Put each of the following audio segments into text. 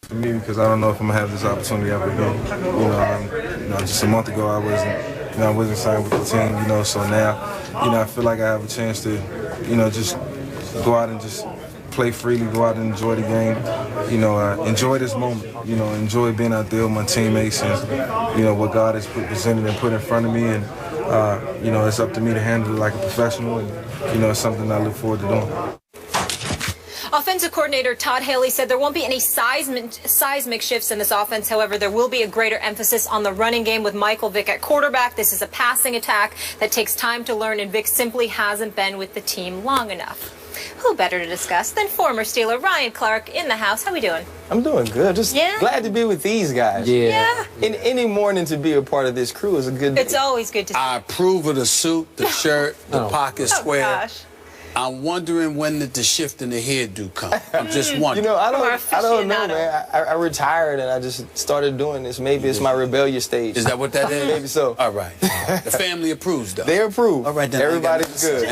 for me because I don't know if I'm gonna have this opportunity ever again. Just a month ago I wasn't signed with the team. So now, I feel like I have a chance to, just go out and just play freely, go out and enjoy the game. Enjoy this moment. Enjoy being out there with my teammates and what God has presented and put in front of me. And it's up to me to handle it like a professional. And it's something I look forward to doing. Offensive coordinator Todd Haley said there won't be any seismic shifts in this offense. However, there will be a greater emphasis on the running game with Michael Vick at quarterback. This is a passing attack that takes time to learn, and Vick simply hasn't been with the team long enough. Who better to discuss than former Steeler Ryan Clark in the house? How we doing? I'm doing good. Just glad to be with these guys. Yeah. In any morning to be a part of this crew is a good day. It's always good to see. I approve of the suit, the shirt, the pocket square. Gosh. I'm wondering when did the shift in the hairdo come. I'm just wondering. I don't know, man. I retired and I just started doing this. Maybe it's my rebellious stage. Is that what that is? Maybe so. All right. The family approves, though. They approve. All right, then. Everybody's good.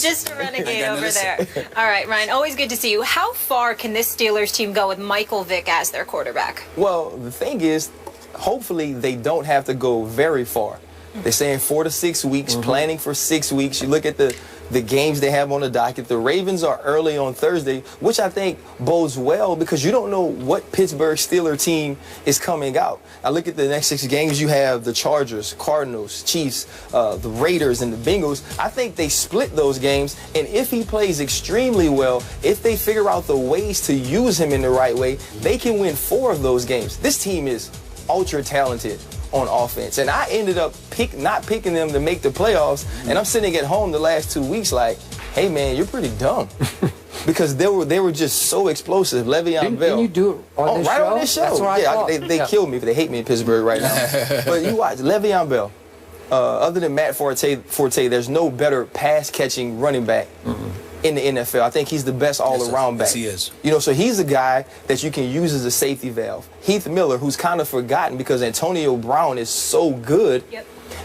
Just a renegade over there. All right, Ryan, always good to see you. How far can this Steelers team go with Michael Vick as their quarterback? Well, the thing is, hopefully they don't have to go very far. They're saying 4 to 6 weeks, planning for 6 weeks. You look at the games they have on the docket. The Ravens are early on Thursday, which I think bodes well because you don't know what Pittsburgh Steelers team is coming out. I look at the next 6 games. You have the Chargers, Cardinals, Chiefs, the Raiders, and the Bengals. I think they split those games, and if he plays extremely well, if they figure out the ways to use him in the right way, they can win 4 of those games. This team is ultra talented on offense, and I ended up not picking them to make the playoffs, and I'm sitting at home the last 2 weeks like, hey man, you're pretty dumb. Because they were just so explosive. Le'Veon Bell. Didn't you do it on this show? Right on this show. That's what I thought. They killed me. They hate me in Pittsburgh right now. But you watch Le'Veon Bell. Other than Matt Forte, there's no better pass-catching running back in the NFL. I think he's the best all-around back. Yes, he is. So he's a guy that you can use as a safety valve. Heath Miller, who's kind of forgotten because Antonio Brown is so good,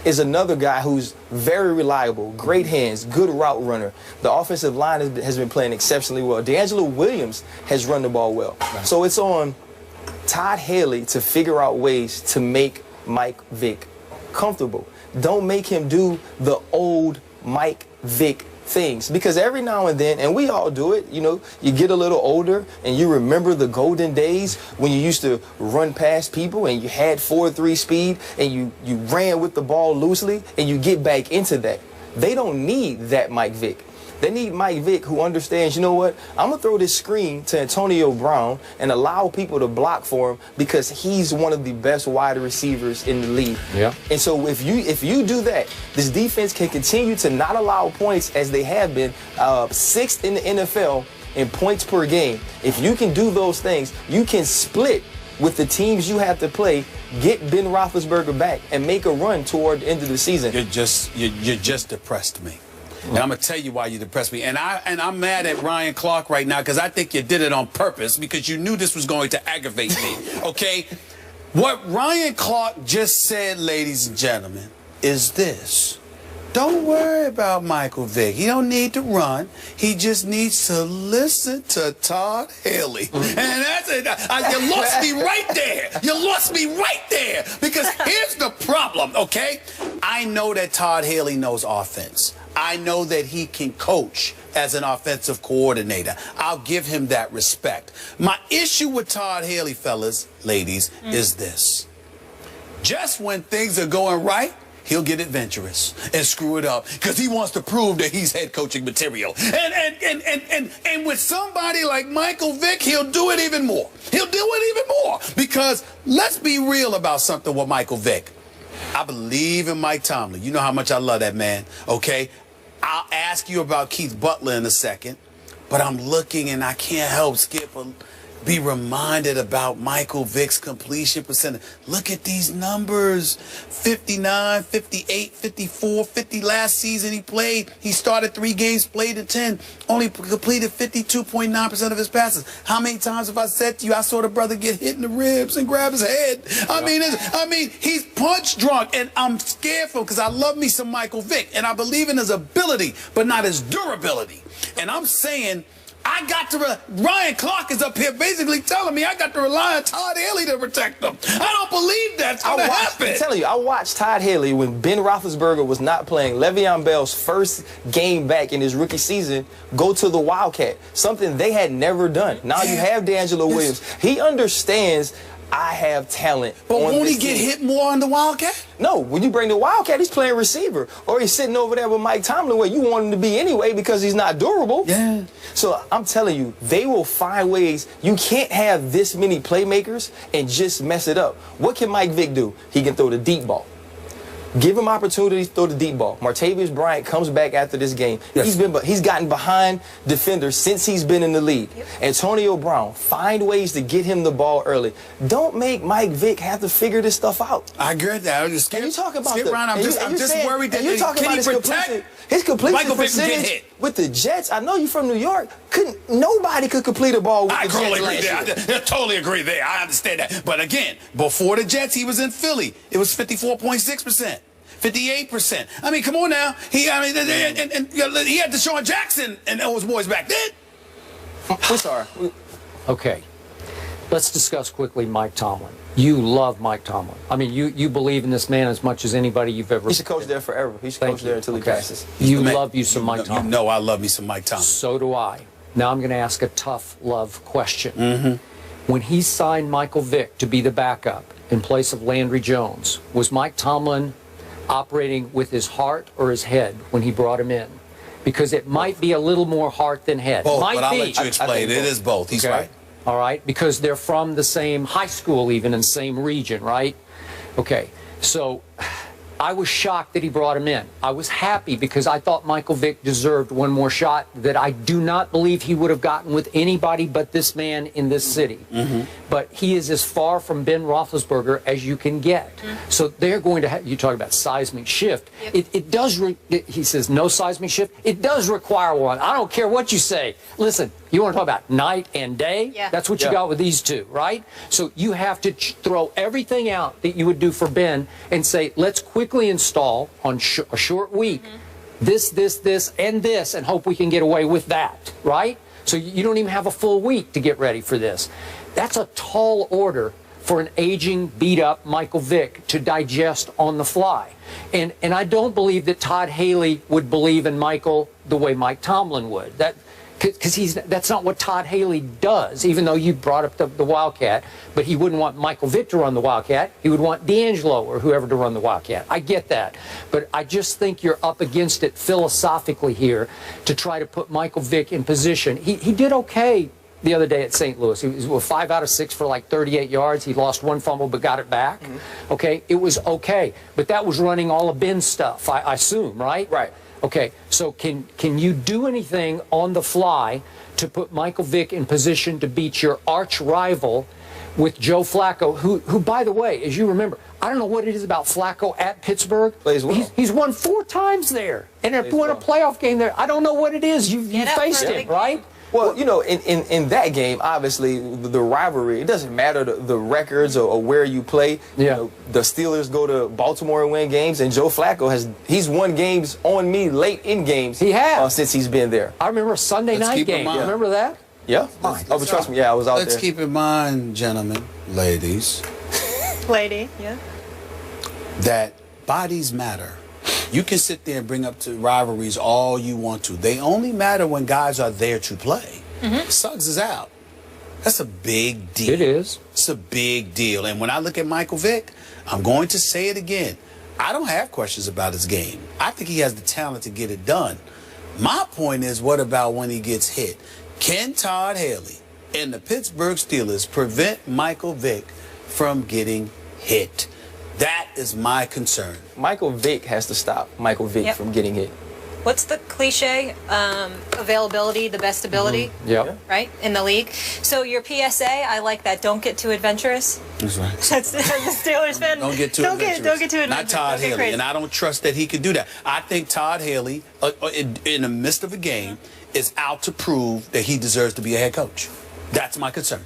is another guy who's very reliable, great hands, good route runner. The offensive line has been playing exceptionally well. D'Angelo Williams has run the ball well. Right. So it's on Todd Haley to figure out ways to make Mike Vick comfortable. Don't make him do the old Mike Vick things, because every now and then, and we all do it, you get a little older and you remember the golden days when you used to run past people and you had 4.3 speed and you ran with the ball loosely, and you get back into that. They don't need that Mike Vick. They need Mike Vick who understands, you know what, I'm going to throw this screen to Antonio Brown and allow people to block for him because he's one of the best wide receivers in the league. Yeah. And so if you do that, this defense can continue to not allow points as they have been, 6th in the NFL in points per game. If you can do those things, you can split with the teams you have to play, get Ben Roethlisberger back, and make a run toward the end of the season. You just depressed me. And I'm going to tell you why you depressed me. And I'm mad at Ryan Clark right now because I think you did it on purpose because you knew this was going to aggravate me, okay? What Ryan Clark just said, ladies and gentlemen, is this. Don't worry about Michael Vick. He don't need to run. He just needs to listen to Todd Haley. And that's it. You lost me right there. You lost me right there. Because here's the problem, okay? I know that Todd Haley knows offense. I know that he can coach as an offensive coordinator. I'll give him that respect. My issue with Todd Haley, fellas, ladies, is this. Just when things are going right, he'll get adventurous and screw it up because he wants to prove that he's head coaching material. And with somebody like Michael Vick, he'll do it even more. He'll do it even more because let's be real about something with Michael Vick. I believe in Mike Tomlin. You know how much I love that man, okay? I'll ask you about Keith Butler in a second, but I'm looking and I can't help be reminded about Michael Vick's completion percentage. Look at these numbers. 59, 58, 54, 50 last season he played. He started 3 games, played in 10, only completed 52.9% of his passes. How many times have I said to you, I saw the brother get hit in the ribs and grab his head? I mean, he's punch drunk, and I'm scared for him because I love me some Michael Vick, and I believe in his ability, but not his durability. And I'm saying, I got to Ryan Clark is up here basically telling me I got to rely on Todd Haley to protect them. I don't believe that's going to happen. I'm telling you, I watched Todd Haley when Ben Roethlisberger was not playing. Le'Veon Bell's first game back in his rookie season go to the Wildcat, something they had never done. Now you have D'Angelo Williams. He understands I have talent. But won't he get hit more on the Wildcat? No, when you bring the Wildcat, he's playing receiver. Or he's sitting over there with Mike Tomlin where you want him to be anyway because he's not durable. Yeah. So I'm telling you, they will find ways. You can't have this many playmakers and just mess it up. What can Mike Vick do? He can throw the deep ball. Give him opportunity to throw the deep ball. Martavius Bryant comes back after this game. Yes. He's gotten behind defenders since he's been in the league. Yep. Antonio Brown, find ways to get him the ball early. Don't make Mike Vick have to figure this stuff out. I agree with that. I'm just scared. And you talk about I'm just worried that you talking can about he protect his completion Michael Vick from getting percentage hit? with the Jets. I know you're from New York. Nobody could complete a ball with I the totally Jets agree last there. year. I totally agree there. I understand that. But again, before the Jets, he was in Philly. It was 54.6%. 58%. I mean, come on now. He had Deshaun Jackson and those boys back then. We're sorry. Okay. Let's discuss quickly Mike Tomlin. You love Mike Tomlin. I mean, you believe in this man as much as anybody you've ever. He should coach there forever. He should coach there until he passes. You love you some Mike Tomlin. You know I love me some Mike Tomlin. So do I. Now I'm going to ask a tough love question. Mm-hmm. When he signed Michael Vick to be the backup in place of Landry Jones, was Mike Tomlin operating with his heart or his head when he brought him in? Because it might be a little more heart than head. Both, might but I'll be. let you explain. It is both. He's Okay. right. All right, because they're from the same high school, even in same region, right? Okay, so I was shocked that he brought him in. I was happy because I thought Michael Vick deserved one more shot that I do not believe he would have gotten with anybody but this man in this city. But he is as far from Ben Roethlisberger as you can get. So they're going to have, you talk about seismic shift. It does, he says no seismic shift. It does require one. I don't care what you say. Listen, you want to talk about night and day? Yeah. That's what you got with these two, right? So you have to throw everything out that you would do for Ben and say, let's quickly install on a short week this, and this, and hope we can get away with that, right? So you don't even have a full week to get ready for this. That's a tall order for an aging, beat-up Michael Vick to digest on the fly. And I don't believe that Todd Haley would believe in Michael the way Mike Tomlin would. Because that's not what Todd Haley does, even though you brought up the Wildcat. But he wouldn't want Michael Vick to run the Wildcat. He would want D'Angelo or whoever to run the Wildcat. I get that. But I just think you're up against it philosophically here to try to put Michael Vick in position. He did okay the other day at St. Louis. He was 5 out of 6 for like 38 yards. He lost one fumble but got it back. Okay, it was okay. But that was running all of Ben's stuff, I assume, right? Right. Okay, so can you do anything on the fly to put Michael Vick in position to beat your arch rival with Joe Flacco, who by the way, as you remember, I don't know what it is about Flacco at Pittsburgh. Plays well. He's won 4 times there and won a playoff game there. I don't know what it is. You faced him, right? Well, you know, in that game, obviously, the rivalry, it doesn't matter the records or where you play. You know, the Steelers go to Baltimore and win games, and Joe Flacco he's won games on me late in games. He has. Since he's been there. I remember a Sunday night game. You remember that? Yeah. Oh, but trust me, I was out there. Let's keep in mind, gentlemen, ladies, Lady, yeah. that bodies matter. You can sit there and bring up to rivalries all you want to. They only matter when guys are there to play. Suggs is out. That's a big deal. It is. It's a big deal. And when I look at Michael Vick, I'm going to say it again. I don't have questions about his game. I think he has the talent to get it done. My point is, what about when he gets hit? Can Todd Haley and the Pittsburgh Steelers prevent Michael Vick from getting hit? That is my concern. Michael Vick has to stop Michael Vick from getting hit. What's the cliche? Availability, the best ability. Right? In the league. So your PSA, I like that. Don't get too adventurous. That's right. That's the Steelers fan. Don't get too adventurous. Don't get too adventurous. Not Todd Haley. Crazy. And I don't trust that he can do that. I think Todd Haley, in the midst of a game, is out to prove that he deserves to be a head coach. That's my concern.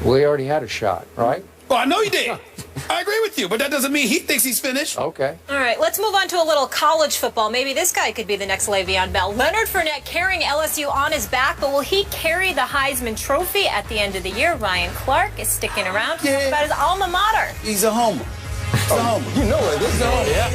Well, he already had a shot, right? Well, I know he did. I agree with you, but that doesn't mean he thinks he's finished. Okay. All right, let's move on to a little college football. Maybe this guy could be the next Le'Veon Bell. Leonard Fournette carrying LSU on his back, but will he carry the Heisman Trophy at the end of the year? Ryan Clark is sticking around to talk about his alma mater. He's a homer. He's a homer. You know it. This is